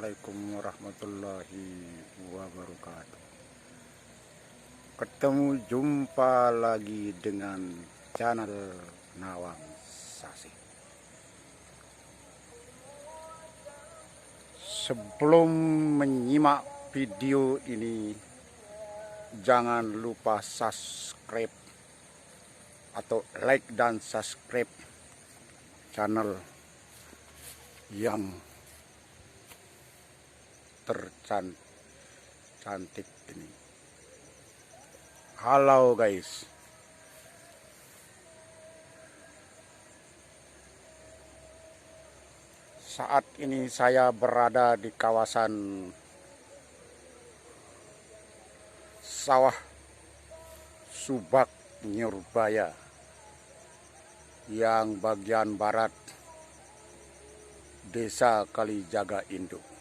Assalamualaikum warahmatullahi wabarakatuh. Ketemu jumpa lagi dengan channel Nawang Sasi. Sebelum menyimak video ini, jangan lupa subscribe atau like dan subscribe channel yang tercantik ini. Halo guys, saat ini saya berada di kawasan sawah Subak Nyerbaya yang bagian barat Desa Kalijaga Induk.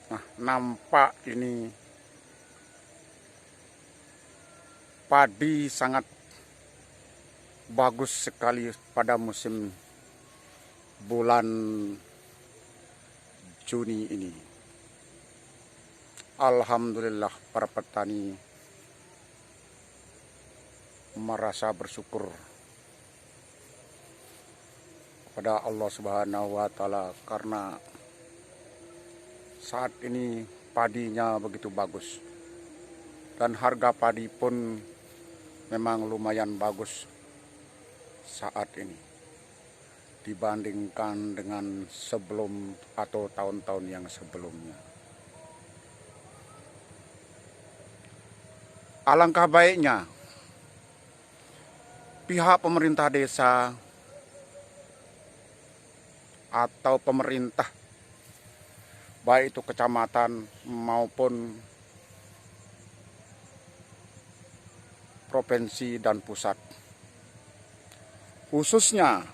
Nah, nampak ini padi sangat bagus sekali pada musim bulan Juni ini. Alhamdulillah, para petani merasa bersyukur kepada Allah Subhanahu wa Ta'ala karena saat ini padinya begitu bagus dan harga padi pun memang lumayan bagus saat ini dibandingkan dengan sebelum atau tahun-tahun yang sebelumnya. Alangkah baiknya pihak pemerintah desa atau pemerintah baik itu kecamatan maupun provinsi dan pusat, khususnya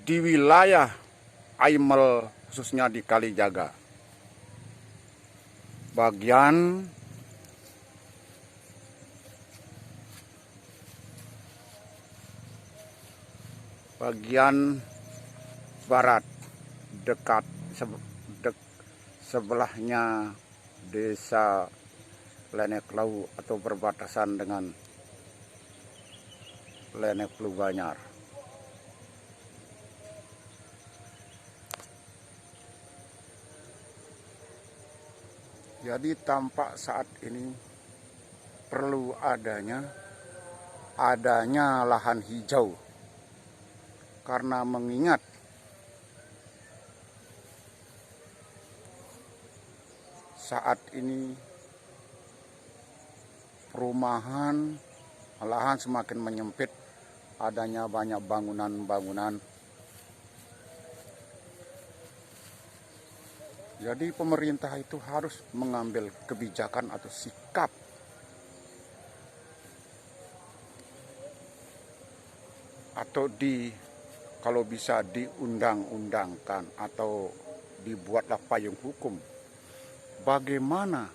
di wilayah Aimel, khususnya di Kalijaga, bagian barat dekat sebelahnya desa Leneklau atau berbatasan dengan Leneklau Banyar. Jadi tampak saat ini perlu adanya lahan hijau, karena mengingat saat ini perumahan lahan semakin menyempit, adanya banyak bangunan-bangunan. Jadi pemerintah itu harus mengambil kebijakan atau sikap atau kalau bisa diundang-undangkan atau dibuatlah payung hukum bagaimana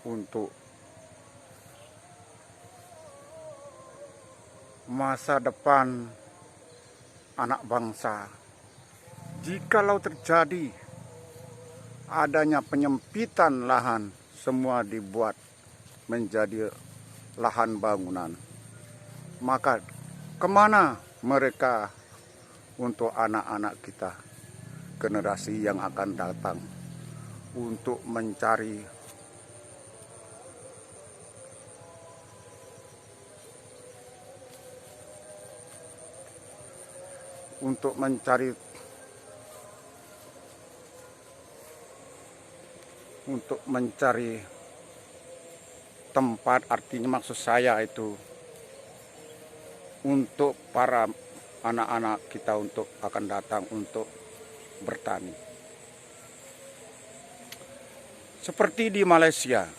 untuk masa depan anak bangsa. Jikalau terjadi adanya penyempitan lahan, semua dibuat menjadi lahan bangunan, maka kemana mereka untuk anak-anak kita, generasi yang akan datang, untuk mencari tempat, artinya maksud saya itu untuk para anak-anak kita untuk akan datang untuk bertani. Seperti di Malaysia,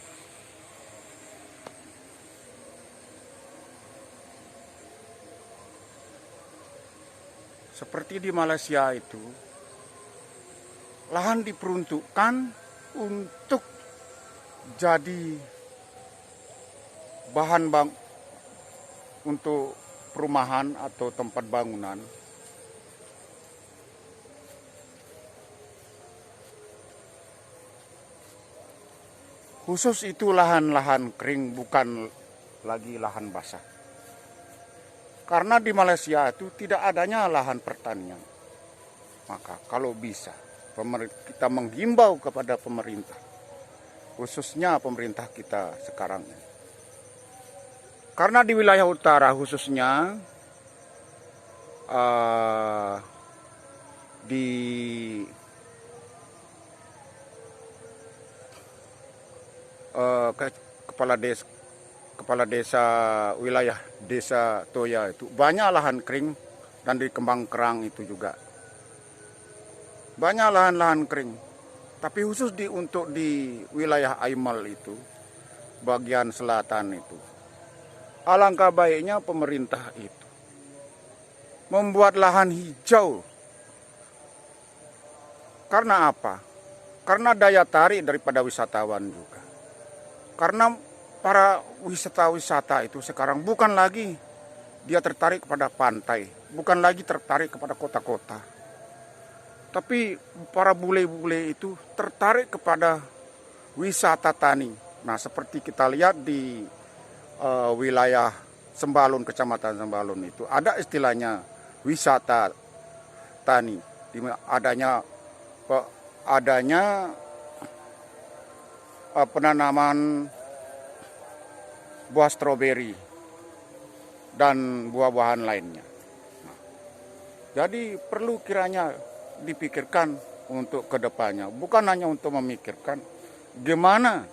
itu lahan diperuntukkan untuk jadi bahan untuk perumahan atau tempat bangunan. Khusus itu lahan-lahan kering, bukan lagi lahan basah. Karena di Malaysia itu tidak adanya lahan pertanian. Maka kalau bisa kita menghimbau kepada pemerintah, khususnya pemerintah kita sekarang ini. Karena di wilayah utara khususnya di kepala desa wilayah desa Toya itu banyak lahan kering, dan di Kembang Kerang itu juga banyak lahan-lahan kering. Tapi khusus untuk di wilayah Aimal itu, bagian selatan itu, alangkah baiknya pemerintah itu membuat lahan hijau. Karena apa? Karena daya tarik daripada wisatawan juga. Karena para wisata itu sekarang bukan lagi dia tertarik kepada pantai, bukan lagi tertarik kepada kota-kota. Tapi para bule-bule itu tertarik kepada wisata tani. Nah, seperti kita lihat di wilayah Sembalun, Kecamatan Sembalun itu ada istilahnya wisata tani. Adanya penanaman buah stroberi dan buah-buahan lainnya. Nah, jadi perlu kiranya dipikirkan untuk kedepannya, bukan hanya untuk memikirkan gimana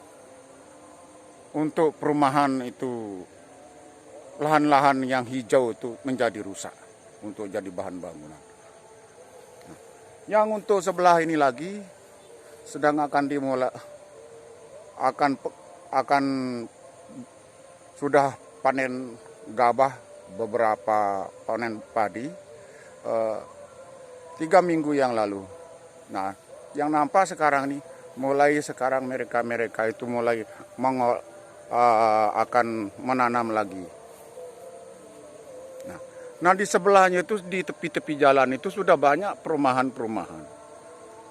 untuk perumahan itu, lahan-lahan yang hijau itu menjadi rusak untuk jadi bahan bangunan. Nah, yang untuk sebelah ini lagi sedang akan dimulai, akan sudah panen gabah, beberapa panen padi 3 minggu yang lalu. Nah, yang nampak sekarang nih, mulai sekarang mereka itu mulai akan menanam lagi. Nah, di sebelahnya itu, di tepi-tepi jalan itu sudah banyak perumahan-perumahan.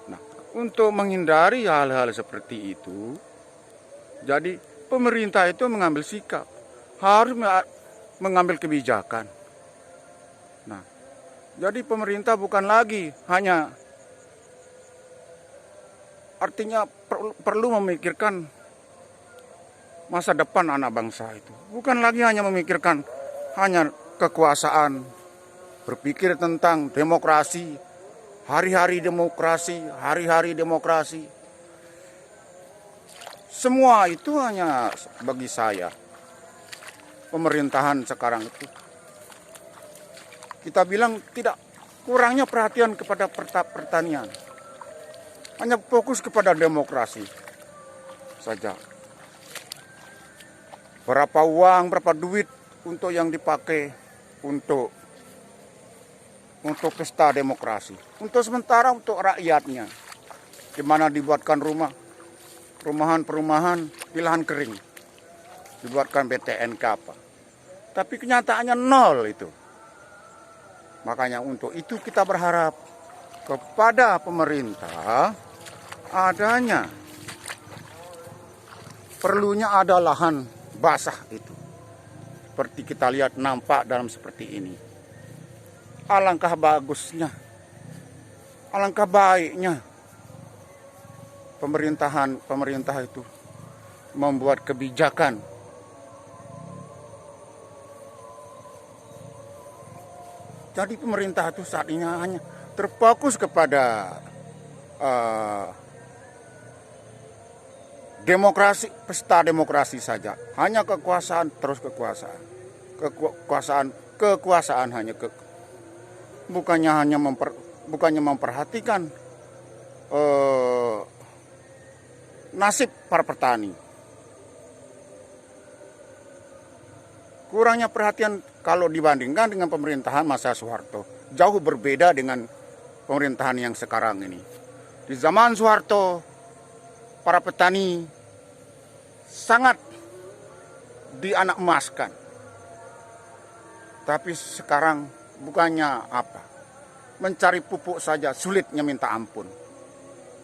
Nah, untuk menghindari hal-hal seperti itu, jadi pemerintah itu mengambil sikap, harus mengambil kebijakan. Nah, jadi pemerintah bukan lagi hanya, artinya perlu memikirkan masa depan anak bangsa itu. Bukan lagi hanya memikirkan hanya kekuasaan, berpikir tentang demokrasi, hari-hari demokrasi. Semua itu hanya bagi saya, pemerintahan sekarang itu, kita bilang tidak, kurangnya perhatian kepada pertanian. Hanya fokus kepada demokrasi saja. Berapa uang, berapa duit untuk yang dipakai untuk pesta demokrasi. Untuk sementara untuk rakyatnya, di mana dibuatkan perumahan di lahan kering, dibuatkan BTN apa. Tapi kenyataannya nol itu. Makanya untuk itu kita berharap kepada pemerintah perlunya ada lahan basah itu. Seperti kita lihat nampak dalam seperti ini. Alangkah bagusnya, alangkah baiknya pemerintah itu membuat kebijakan. Jadi pemerintah itu saat ini hanya terfokus kepada demokrasi, pesta demokrasi saja. Hanya kekuasaan terus kekuasaan. Kekuasaan hanya bukannya memperhatikan nasib para petani. Kurangnya perhatian kalau dibandingkan dengan pemerintahan masa Soeharto. Jauh berbeda dengan pemerintahan yang sekarang ini. Di zaman Soeharto, para petani sangat dianak-emaskan. Tapi sekarang bukannya apa, mencari pupuk saja sulitnya minta ampun.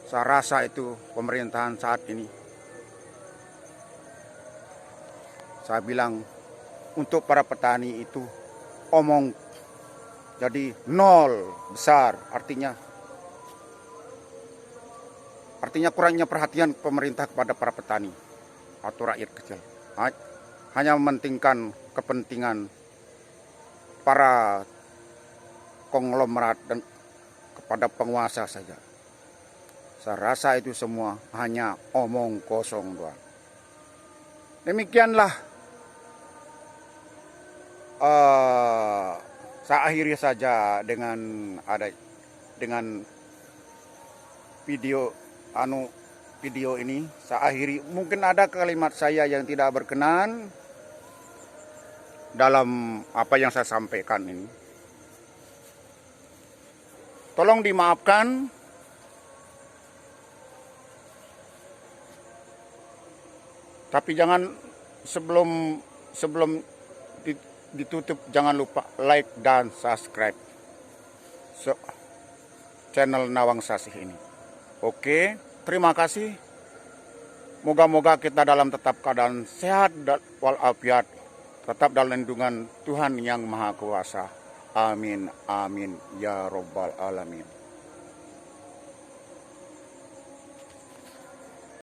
Saya rasa itu pemerintahan saat ini Saya bilang untuk para petani itu omong jadi nol besar, artinya kurangnya perhatian pemerintah kepada para petani atau rakyat kecil. Hanya mementingkan kepentingan para konglomerat dan kepada penguasa saja. Saya rasa itu semua hanya omong kosong doang. Demikianlah saya akhiri saja dengan video ini. Saya akhiri, mungkin ada kalimat saya yang tidak berkenan dalam apa yang saya sampaikan ini. Tolong dimaafkan. Tapi jangan sebelum ditutup jangan lupa like dan subscribe channel Nawang Sasih ini. Oke, terima kasih. Moga-moga kita dalam tetap keadaan sehat dan walafiat, tetap dalam lindungan Tuhan yang Maha Kuasa. Amin, amin, ya robbal alamin.